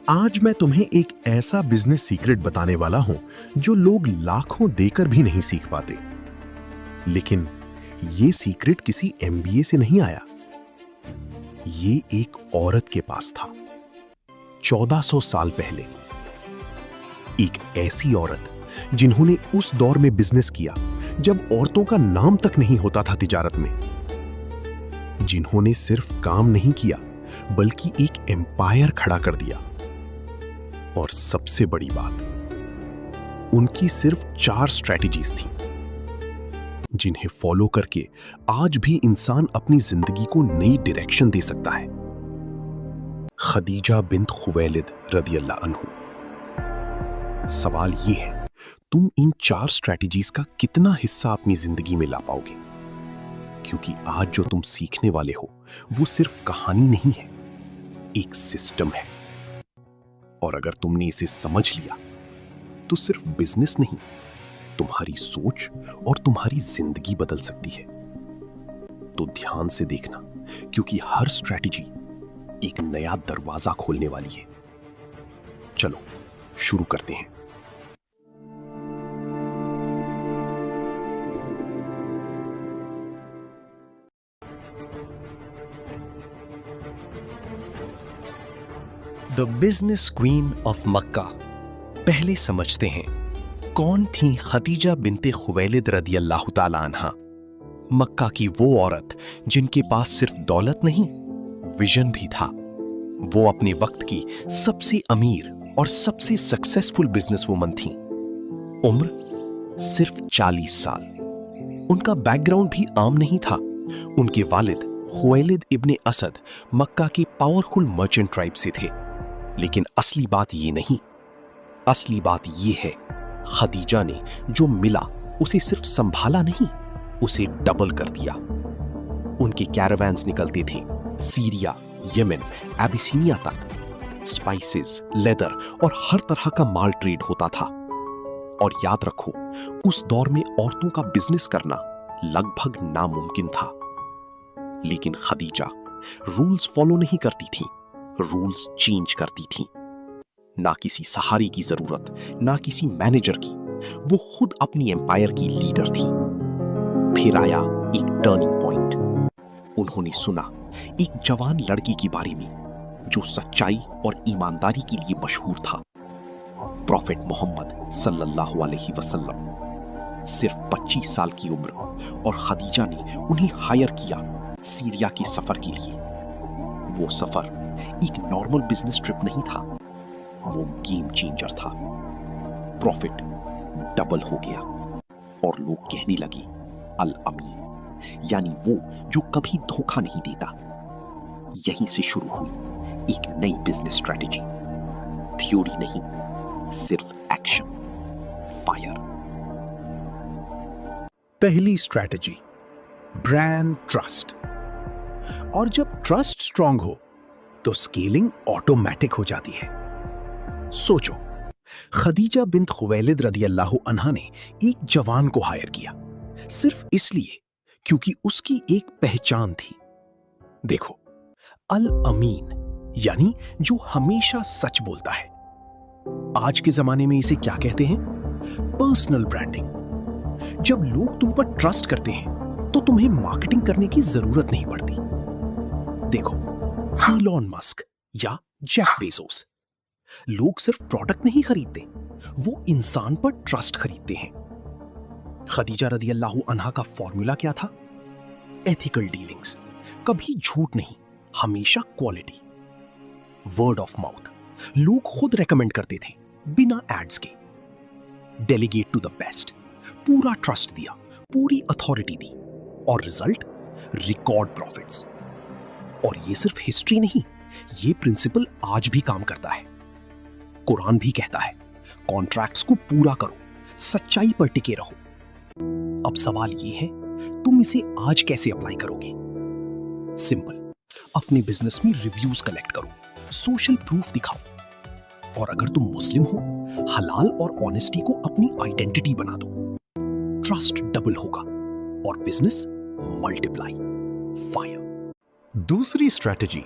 आज मैं तुम्हें एक ऐसा बिजनेस सीक्रेट बताने वाला हूं जो लोग लाखों देकर भी नहीं सीख पाते। लेकिन ये सीक्रेट किसी एमबीए से नहीं आया। ये एक औरत के पास था। 1400 साल पहले एक ऐसी औरत जिन्होंने उस दौर में बिजनेस किया जब औरतों का नाम तक नहीं होता था तिजारत में, जिन्होंने सिर्फ काम नहीं किया बल्कि एक एम्पायर खड़ा कर दिया। और सबसे बड़ी बात, उनकी सिर्फ 4 स्ट्रैटेजीज थी जिन्हें फॉलो करके आज भी इंसान अपनी जिंदगी को नई डायरेक्शन दे सकता है। खदीजा बिन्त खुवैलिद रदियल्लाह अन्हु। सवाल यह है, तुम इन 4 स्ट्रैटेजीज का कितना हिस्सा अपनी जिंदगी में ला पाओगे? क्योंकि आज जो तुम सीखने वाले हो वो सिर्फ कहानी नहीं है, एक सिस्टम है। और अगर तुमने इसे समझ लिया तो सिर्फ बिजनेस नहीं, तुम्हारी सोच और तुम्हारी जिंदगी बदल सकती है। तो ध्यान से देखना, क्योंकि हर स्ट्रैटेजी एक नया दरवाजा खोलने वाली है। चलो शुरू करते हैं। द बिजनेस क्वीन ऑफ मक्का। पहले समझते हैं कौन थी खदीजा बिन्ते खुवैलिद रदियल्लाहु ताला अन्हा। मक्का की वो औरत जिनके पास सिर्फ दौलत नहीं, विजन भी था। वो अपने वक्त की सबसे अमीर और सबसे सक्सेसफुल बिजनेस वुमन थी। उम्र सिर्फ 40 साल। उनका बैकग्राउंड भी आम नहीं था। उनके वालिद खुवैलिद इब्ने असद मक्का की पावरफुल मर्चेंट ट्राइब से थे। लेकिन असली बात ये नहीं, असली बात ये है, खदीजा ने जो मिला उसे सिर्फ संभाला नहीं, उसे डबल कर दिया। उनके कैरावैन्स निकलते थे सीरिया, यमन, एबिसिनिया तक। स्पाइसेस, लेदर और हर तरह का माल ट्रेड होता था। और याद रखो, उस दौर में औरतों का बिजनेस करना लगभग नामुमकिन था। लेकिन खदीजा रूल्स फॉलो नहीं करती थी, रूल्स चेंज करती थी। ना किसी सहारे की जरूरत, ना किसी मैनेजर की, वो खुद अपनी एम्पायर की लीडर थी। फिर आया एक टर्निंग पॉइंट। उन्होंने सुना एक जवान लड़की के बारे में जो सच्चाई और ईमानदारी के लिए मशहूर था। प्रॉफेट मोहम्मद सल्लल्लाहु अलैहि वसल्लम। सिर्फ 25 साल की उम्र, और खदीजा ने उन्हें हायर किया सीरिया के सफर के लिए। वो सफर एक नॉर्मल बिजनेस ट्रिप नहीं था, वो गेम चेंजर था। प्रॉफिट डबल हो गया और लोग कहने लगे अल अमीन, यानी वो जो कभी धोखा नहीं देता। यहीं से शुरू हुई एक नई बिजनेस स्ट्रेटेजी। थ्योरी नहीं, सिर्फ एक्शन, फायर। पहली स्ट्रेटेजी, ब्रांड ट्रस्ट। और जब ट्रस्ट स्ट्रांग हो तो स्केलिंग ऑटोमेटिक हो जाती है। सोचो, खदीजा बिन्त खुवैलिद रदियल्लाहु अन्हा ने एक जवान को हायर किया सिर्फ इसलिए क्योंकि उसकी एक पहचान थी। देखो, अल अमीन, यानी जो हमेशा सच बोलता है। आज के जमाने में इसे क्या कहते हैं? Personal branding. जब लोग तुम पर ट्रस्ट करते हैं तो तुम्हें मार्केटिंग करने की जरूरत नहीं पड़ती। देखो, इलॉन मस्क या जेफ बेजोस, लोग सिर्फ प्रोडक्ट नहीं खरीदते, वो इंसान पर ट्रस्ट खरीदते हैं। खदीजा रदियल्लाहु अन्हा का फॉर्मूला क्या था? एथिकल डीलिंग्स, कभी झूठ नहीं, हमेशा क्वालिटी। वर्ड ऑफ माउथ, लोग खुद रेकमेंड करते थे बिना एड्स के। डेलीगेट टू द बेस्ट, पूरा ट्रस्ट दिया, पूरी अथॉरिटी दी, और रिजल्ट रिकॉर्ड प्रॉफिट्स। और ये सिर्फ हिस्ट्री नहीं, ये प्रिंसिपल आज भी काम करता है। कुरान भी कहता है, कॉन्ट्रैक्ट्स को पूरा करो, सच्चाई पर टिके रहो। अब सवाल ये है, तुम इसे आज कैसे अप्लाई करोगे? सिंपल, अपने बिजनेस में रिव्यूज कलेक्ट करो, सोशल प्रूफ दिखाओ। और अगर तुम मुस्लिम हो, हलाल और ऑनेस्टी को अपनी आइडेंटिटी बना दो। ट्रस्ट डबल होगा और बिजनेस मल्टीप्लाई। फायर। दूसरी स्ट्रैटेजी,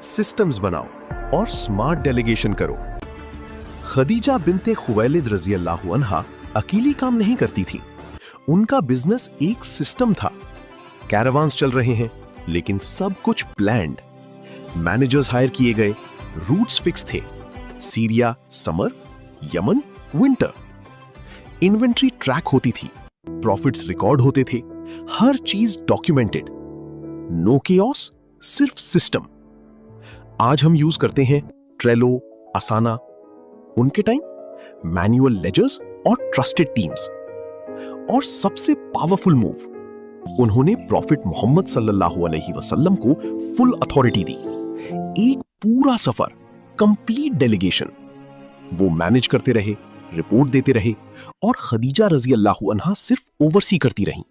सिस्टम्स बनाओ और स्मार्ट डेलीगेशन करो। खदीजा बिन्ते खुवैलिद रजी अल्लाहु अन्हा अकेली काम नहीं करती थी। उनका बिजनेस एक सिस्टम था। कैरावान्स चल रहे हैं, लेकिन सब कुछ प्लान्ड। मैनेजर्स हायर किए गए, रूट्स फिक्स थे। Syria summer, Yemen winter. Inventory track होती थी, प्रॉफिट्स रिकॉर्ड होते थे, हर चीज डॉक्यूमेंटेड। नो केओस, सिर्फ सिस्टम। आज हम यूज करते हैं ट्रेलो, असाना। उनके टाइम मैनुअल लेजर्स और ट्रस्टेड टीम्स। और सबसे पावरफुल मूव, उन्होंने प्रॉफिट मोहम्मद सल्लल्लाहु अलैहि वसल्लम को फुल अथॉरिटी दी। एक पूरा सफर, कंप्लीट डेलीगेशन। वो मैनेज करते रहे, रिपोर्ट देते रहे, और खदीजा रजी अल्लाहु अन्हा सिर्फ ओवरसी करती रहीं।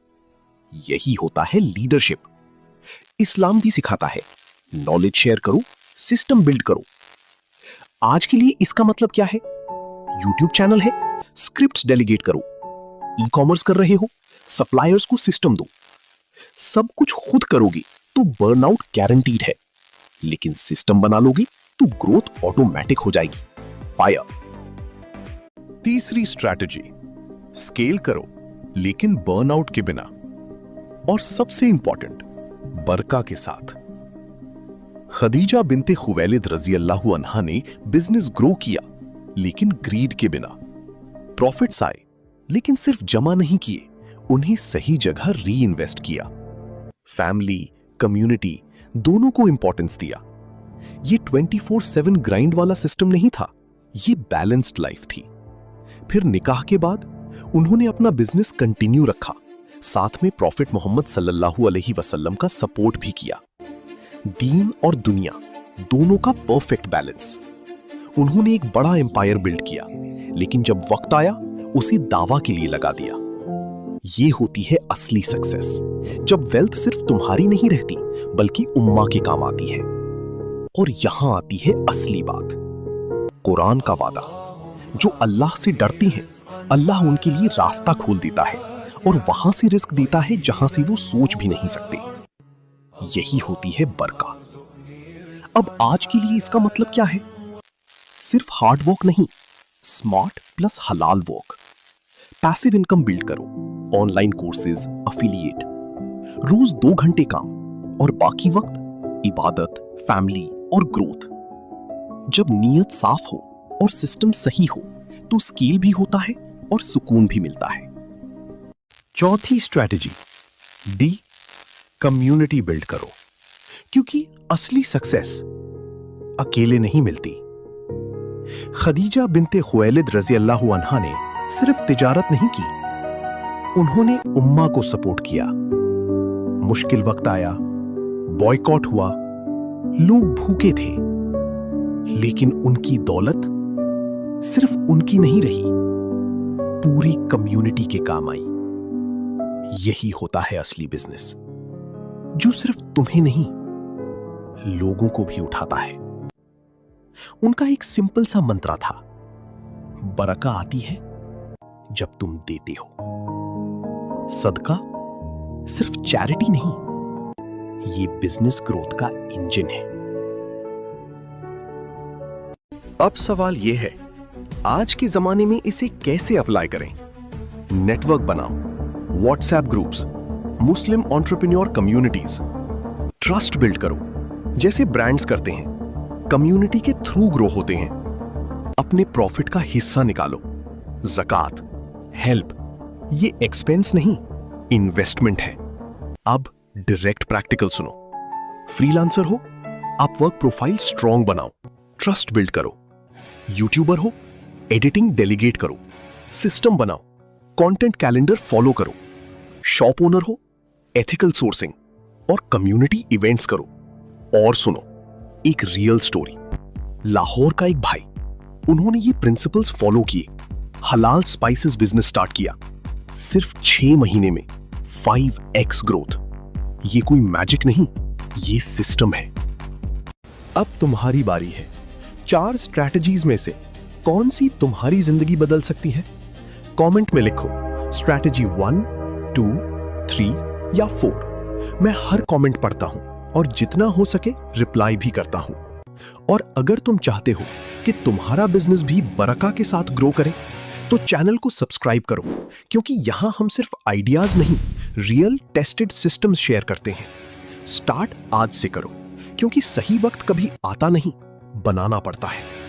यही होता है लीडरशिप। इस्लाम भी सिखाता है, नॉलेज शेयर करो, सिस्टम बिल्ड करो। आज के लिए इसका मतलब क्या है? यूट्यूब चैनल है, स्क्रिप्ट्स डेलीगेट करो। ई कॉमर्स कर रहे हो, सप्लायर्स को सिस्टम दो। सब कुछ खुद करोगे तो बर्नआउट गारंटीड है, लेकिन सिस्टम बना लोगे तो ग्रोथ ऑटोमेटिक हो जाएगी। फायर। तीसरी स्ट्रैटेजी, स्केल करो लेकिन बर्नआउट के बिना। और सबसे इंपॉर्टेंट, बरका के साथ। खदीजा बिन्ते खुवैलिद रजी अल्लाहु अन्हा ने बिजनेस ग्रो किया, लेकिन ग्रीड के बिना। प्रॉफिट्स आए, लेकिन सिर्फ जमा नहीं किए, उन्हें सही जगह री इन्वेस्ट किया। फैमिली, कम्युनिटी दोनों को इंपॉर्टेंस दिया। ये 24/7 ग्राइंड वाला सिस्टम नहीं था, ये बैलेंस्ड लाइफ थी। फिर निकाह के बाद उन्होंने अपना बिजनेस कंटिन्यू रखा, साथ में प्रॉफिट मोहम्मद सल्लल्लाहु अलैहि वसल्लम का सपोर्ट भी किया। दीन और दुनिया दोनों का परफेक्ट बैलेंस। उन्होंने एक बड़ा एम्पायर बिल्ड किया, लेकिन जब वक्त आया उसे दावा के लिए लगा दिया। ये होती है असली सक्सेस, जब वेल्थ सिर्फ तुम्हारी नहीं रहती बल्कि उम्मा के काम आती है। और यहां आती है असली बात, कुरान का वादा। जो अल्लाह से डरते हैं, अल्लाह उनके लिए रास्ता खोल देता है और वहां से रिस्क देता है जहां से वो सोच भी नहीं सकते। यही होती है बरका। अब आज के लिए इसका मतलब क्या है? सिर्फ हार्ड वर्क नहीं, स्मार्ट प्लस हलाल वर्क। पैसिव इनकम बिल्ड करो, ऑनलाइन कोर्सेज, अफिलिएट। रोज 2 घंटे काम और बाकी वक्त इबादत, फैमिली और ग्रोथ। जब नीयत साफ हो और सिस्टम सही हो तो स्केल भी होता है और सुकून भी मिलता है। चौथी स्ट्रैटेजी, डी, कम्युनिटी बिल्ड करो, क्योंकि असली सक्सेस अकेले नहीं मिलती। खदीजा बिन्ते खुवैलिद रजी अल्लाहु अन्हा ने सिर्फ तिजारत नहीं की, उन्होंने उम्मा को सपोर्ट किया। मुश्किल वक्त आया, बॉयकॉट हुआ, लोग भूखे थे, लेकिन उनकी दौलत सिर्फ उनकी नहीं रही, पूरी कम्युनिटी के काम आई। यही होता है असली बिजनेस, जो सिर्फ तुम्हें नहीं लोगों को भी उठाता है। उनका एक सिंपल सा मंत्रा था, बरका आती है जब तुम देते हो। सदका सिर्फ चैरिटी नहीं, ये बिजनेस ग्रोथ का इंजन है। अब सवाल यह है, आज के जमाने में इसे कैसे अप्लाई करें? नेटवर्क बनाओ, व्हाट्सएप ग्रुप्स, मुस्लिम एंटरप्रेन्योर कम्युनिटीज। ट्रस्ट बिल्ड करो, जैसे ब्रांड्स करते हैं, कम्युनिटी के थ्रू ग्रो होते हैं। अपने प्रॉफिट का हिस्सा निकालो। ज़कात, हेल्प, ये एक्सपेंस नहीं, इन्वेस्टमेंट है। अब डायरेक्ट प्रैक्टिकल सुनो। फ्रीलांसर हो, आप वर्क प्रोफाइल स्ट्रॉन्ग बनाओ, ट्रस्ट बिल्ड करो। यूट्यूबर हो, एडिटिंग डेलीगेट करो, सिस्टम बनाओ, कंटेंट कैलेंडर फॉलो करो। शॉप ओनर हो, एथिकल सोर्सिंग और कम्युनिटी इवेंट्स करो। और सुनो, एक रियल स्टोरी। लाहौर का एक भाई, उन्होंने ये प्रिंसिपल्स फॉलो किए, हलाल स्पाइसेस बिजनेस स्टार्ट किया। सिर्फ 6 महीने में 5x ग्रोथ। ये कोई मैजिक नहीं, ये सिस्टम है। अब तुम्हारी बारी है। 4 स्ट्रैटेजीज में से कौन सी तुम्हारी जिंदगी बदल सकती है? कमेंट में लिखो स्ट्रैटेजी 1, 2, 3 या 4। मैं हर कमेंट पढ़ता हूं और जितना हो सके रिप्लाई भी करता हूं। और अगर तुम चाहते हो कि तुम्हारा बिजनेस भी बरका के साथ ग्रो करे, तो चैनल को सब्सक्राइब करो, क्योंकि यहां हम सिर्फ आइडियाज नहीं, रियल टेस्टेड सिस्टम्स शेयर करते हैं। स्टार्ट आज से करो, क्योंकि सही वक्त कभी आता नहीं, बनाना पड़ता है।